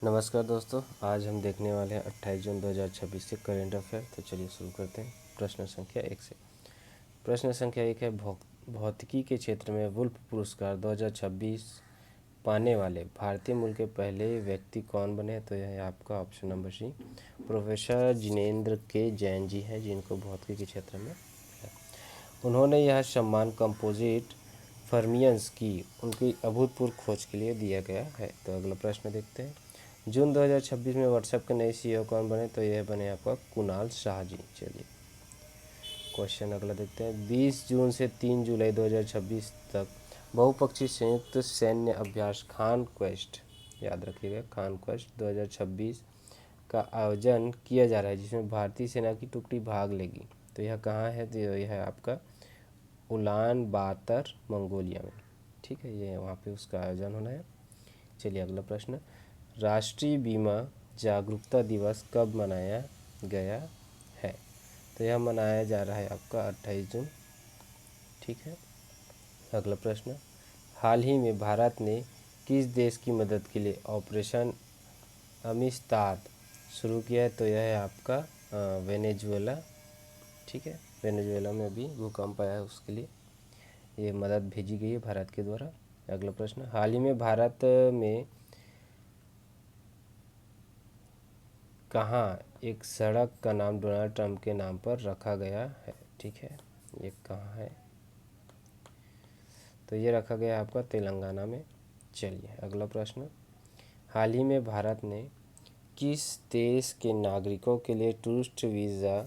नमस्कार दोस्तों, आज हम देखने वाले हैं 28 जून 2026 से करेंट अफेयर। तो चलिए शुरू करते हैं प्रश्न संख्या 1 से। प्रश्न संख्या 1 है, भौतिकी के क्षेत्र में वुल्फ पुरस्कार 2026 पाने वाले भारतीय मूल के पहले व्यक्ति कौन बने? तो यह है आपका option number C, professor Jinendra K Jain जी हैं, जिनको भौतिकी के क्षेत्र में है। उन्होंने यह सम्मान कंपोजिट फर्मियंस की उनकी अभूतपूर्व खोज के लिए दिया गया है। तो अगला प्रश्न देखते हैं। जून 2026 में व्हाट्सएप के नए सीईओ कौन बने? तो यह बने आपका कुणाल शाह जी। चलिए क्वेश्चन अगला देखते हैं। 20 जून से 3 जुलाई 2026 तक बहुपक्षीय संयुक्त सैन्य अभ्यास खान क्वेस्ट, याद रखिएगा खान क्वेस्ट 2026 का आयोजन किया जा रहा है, जिसमें भारतीय सेना की टुकड़ी भाग लेगी। तो यह कहाँ है? तो यह है आपका उलान बातर, मंगोलिया में। ठीक है, ये वहाँ पे उसका आयोजन होना है। चलिए अगला प्रश्न। राष्ट्रीय बीमा जागरूकता दिवस कब मनाया गया है? तो यह मनाया जा रहा है आपका 28 जून। ठीक है, अगला प्रश्न। हाल ही में भारत ने किस देश की मदद के लिए ऑपरेशन अमिस्ताद शुरू किया है? तो यह है आपका वेनेजुएला। ठीक है, वेनेजुएला में अभी भूकंप आया है, उसके लिए ये मदद भेजी गई है भारत के द्वारा। अगला प्रश्न। हाल ही में भारत में कहाँ एक सड़क का नाम डोनाल्ड ट्रंप के नाम पर रखा गया है? ठीक है, ये कहाँ है? तो ये रखा गया है आपका तेलंगाना में। चलिए अगला प्रश्न। हाल ही में भारत ने किस देश के नागरिकों के लिए टूरिस्ट वीज़ा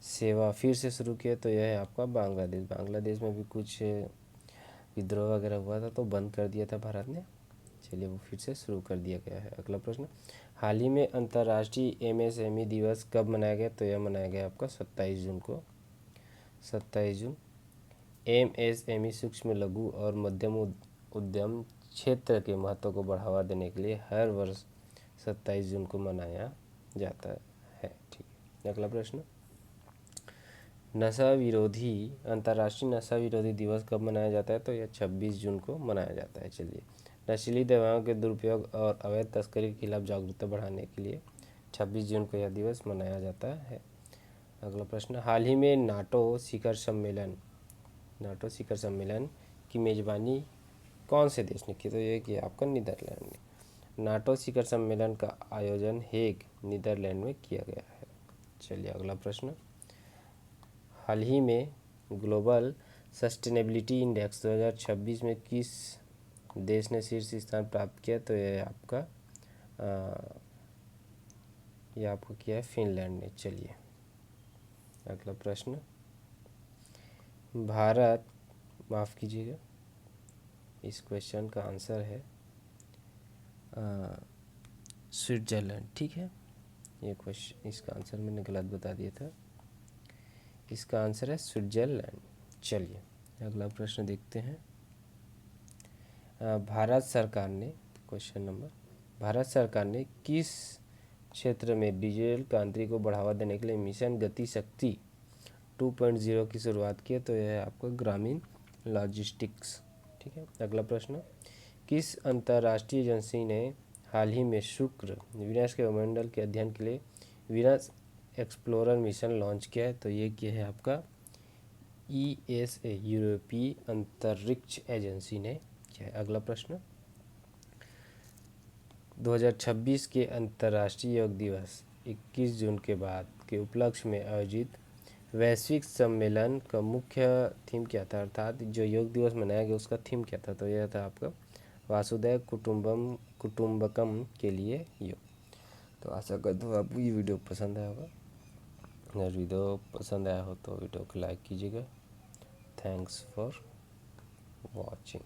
सेवा फिर से शुरू किया? तो यह है आपका बांग्लादेश। बांग्लादेश में भी कुछ विद्रोह वगैरह हुआ था, तो बंद कर दिया था भारत ने। चलिए वो फिर से शुरू कर दिया गया है। अगला प्रश्न। हाल ही में अंतर्राष्ट्रीय एमएसएमई दिवस कब मनाया गया? तो यह मनाया गया आपका 27 जून को। 27 जून। एमएसएमई सूक्ष्म लघु और मध्यम उद्यम क्षेत्र के महत्व को बढ़ावा देने के लिए हर वर्ष 27 जून को मनाया जाता है। ठीक है, अगला प्रश्न। नशा विरोधी अंतर्राष्ट्रीय नशा विरोधी दिवस कब मनाया जाता है? तो यह 26 जून को मनाया जाता है। चलिए, नशीली दवाओं के दुरुपयोग और अवैध तस्करी के खिलाफ जागरूकता बढ़ाने के लिए 26 जून को यह दिवस मनाया जाता है। अगला प्रश्न। हाल ही में नाटो शिखर सम्मेलन की मेजबानी कौन से देश ने की? तो ये किया आपका नीदरलैंड ने। नाटो शिखर सम्मेलन का आयोजन हेग, नीदरलैंड में किया गया है। चलिए अगला प्रश्न। हाल ही में ग्लोबल सस्टेनेबिलिटी इंडेक्स 2026 में किस देश ने शीर्ष स्थान प्राप्त किया? तो यह आपको किया है फिनलैंड ने। चलिए अगला प्रश्न। भारत, माफ़ कीजिएगा, इस क्वेश्चन का आंसर है स्विट्ज़रलैंड। ठीक है, ये क्वेश्चन, इसका आंसर मैंने गलत बता दिया था, इसका आंसर है स्विट्ज़रलैंड। चलिए अगला प्रश्न देखते हैं। भारत सरकार ने, क्वेश्चन नंबर, भारत सरकार ने किस क्षेत्र में डिजिटल क्रांति को बढ़ावा देने के लिए मिशन गति शक्ति 2.0 की शुरुआत की है? तो यह है आपका ग्रामीण लॉजिस्टिक्स। ठीक है, अगला प्रश्न। किस अंतर्राष्ट्रीय एजेंसी ने हाल ही में शुक्र, वीनस के वायुमंडल के अध्ययन के लिए वीनस एक्सप्लोरर मिशन लॉन्च किया है? तो ये किया है आपका ईएसए, यूरोपीय अंतरिक्ष एजेंसी ने किया है। अगला प्रश्न। 2026 के अंतर्राष्ट्रीय योग दिवस 21 जून के बाद के उपलक्ष्य में आयोजित वैश्विक सम्मेलन का मुख्य थीम क्या था? अर्थात जो योग दिवस मनाया गया उसका थीम क्या था? तो यह था आपका वासुदैव कुटुंबकम के लिए योग। तो आशा करता हूँ आपको ये वीडियो पसंद आया होगा। अगर वीडियो पसंद आया हो तो वीडियो को लाइक कीजिएगा। Thanks for watching.